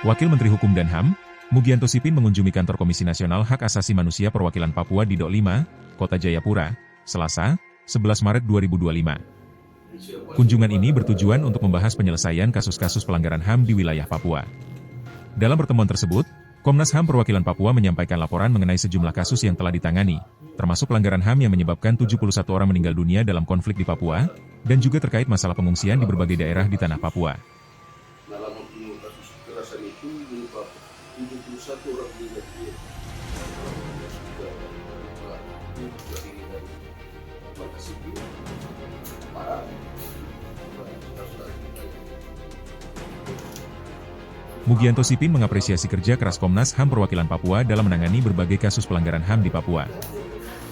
Wakil Menteri Hukum dan HAM, Mugianto Sipin mengunjungi kantor Komisi Nasional Hak Asasi Manusia Perwakilan Papua di Dok 5, Kota Jayapura, Selasa, 11 Maret 2025. Kunjungan ini bertujuan untuk membahas penyelesaian kasus-kasus pelanggaran HAM di wilayah Papua. Dalam pertemuan tersebut, Komnas HAM Perwakilan Papua menyampaikan laporan mengenai sejumlah kasus yang telah ditangani, termasuk pelanggaran HAM yang menyebabkan 71 orang meninggal dunia dalam konflik di Papua, dan juga terkait masalah pengungsian di berbagai daerah di tanah Papua. Dalam membunuh kasus kekerasan itu menyebabkan 71 orang meninggal dunia. Terdiri dari warga sipil, para Mugianto Sipin mengapresiasi kerja keras Komnas HAM Perwakilan Papua dalam menangani berbagai kasus pelanggaran HAM di Papua.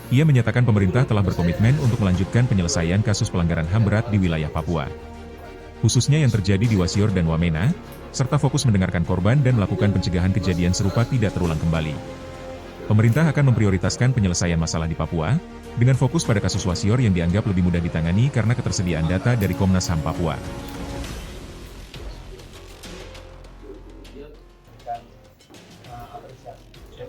Ia menyatakan pemerintah telah berkomitmen untuk melanjutkan penyelesaian kasus pelanggaran HAM berat di wilayah Papua, khususnya yang terjadi di Wasior dan Wamena, serta fokus mendengarkan korban dan melakukan pencegahan kejadian serupa tidak terulang kembali. Pemerintah akan memprioritaskan penyelesaian masalah di Papua, dengan fokus pada kasus Wasior yang dianggap lebih mudah ditangani karena ketersediaan data dari Komnas HAM Papua.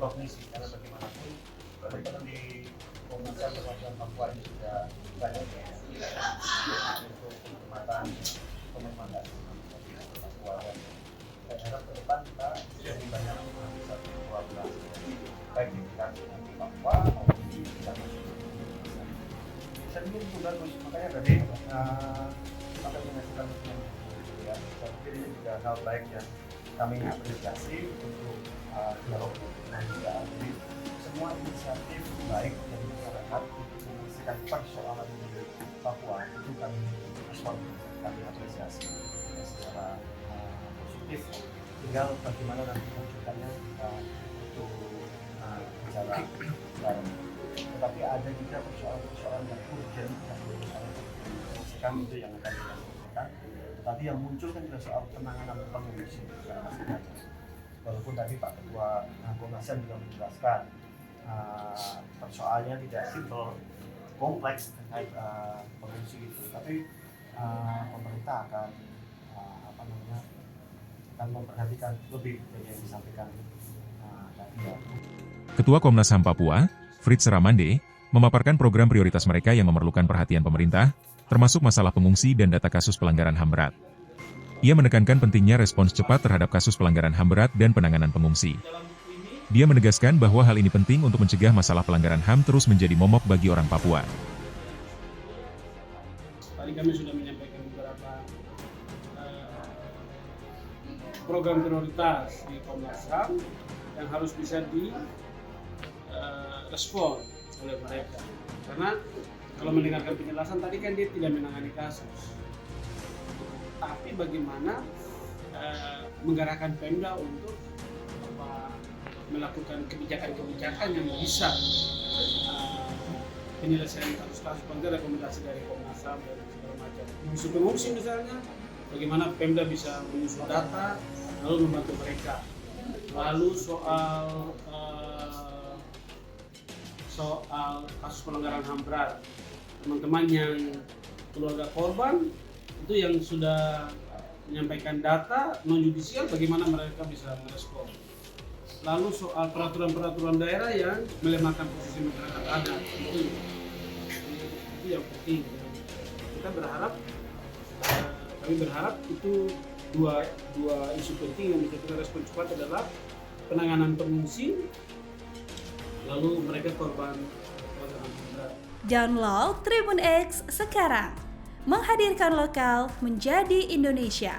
Kognisi, karena bagaimanapun teman-teman di Komnas HAM Perwakilan Papua ini sudah banyak untuk penghormatan pemerintah Papua, dan saya harap ke depan kita lebih banyak bisa berkolaborasi baik di tingkat Papua maupun di tingkat nasional. Saya pikir itu bagus, makanya tadi sampai menghasilkan ya, saya pikir ini juga hal baik yang kami apresiasi untuk dialog dan juga jadi semua inisiatif baik dari masyarakat untuk menyelesaikan persoalan di Papua itu kami respon, kami apresiasi secara positif. Tinggal bagaimana nanti lanjutannya untuk bicara bareng. Tetapi ada juga persoalan-persoalan yang urgent yang menurut saya menyelesaikan itu yang akan kita selesaikan. Tadi yang muncul kan juga soal penanganan pengungsi karena masih banyak. Walaupun tadi Pak Ketua Komnas HAM juga menjelaskan persoalannya tidak simpel, kompleks terkait pengungsi itu, tapi pemerintah akan akan memperhatikan lebih dari yang disampaikan tadi. Ketua Komnas HAM Papua, Fritz Ramande, memaparkan program prioritas mereka yang memerlukan perhatian pemerintah, termasuk masalah pengungsi dan data kasus pelanggaran HAM berat. Ia menekankan pentingnya respons cepat terhadap kasus pelanggaran HAM berat dan penanganan pengungsi. Dia menegaskan bahwa hal ini penting untuk mencegah masalah pelanggaran HAM terus menjadi momok bagi orang Papua. Tadi kami sudah menyampaikan beberapa program prioritas di Komnas HAM yang harus bisa direspon oleh mereka. Karena kalau mendengarkan penjelasan tadi kan dia tidak menangani kasus. Tapi bagaimana menggerakkan Pemda untuk melakukan kebijakan-kebijakan yang bisa penyelesaian kasus-kasus pelanggaran, rekomendasi dari Komnas HAM dan segala macam. Isu pengungsi misalnya, bagaimana Pemda bisa menyusun data lalu membantu mereka. Lalu soal kasus pelanggaran HAM berat, teman-teman yang keluarga korban itu yang sudah menyampaikan data non-judisial, bagaimana mereka bisa merespon. Lalu soal peraturan-peraturan daerah yang melemahkan posisi masyarakat adat, itu yang penting. Kita berharap, kami berharap itu dua isu penting yang bisa kita respon cepat adalah penanganan pengungsi, lalu mereka korban pelanggaran HAM berat. Download Tribun X sekarang. Menghadirkan lokal menjadi Indonesia.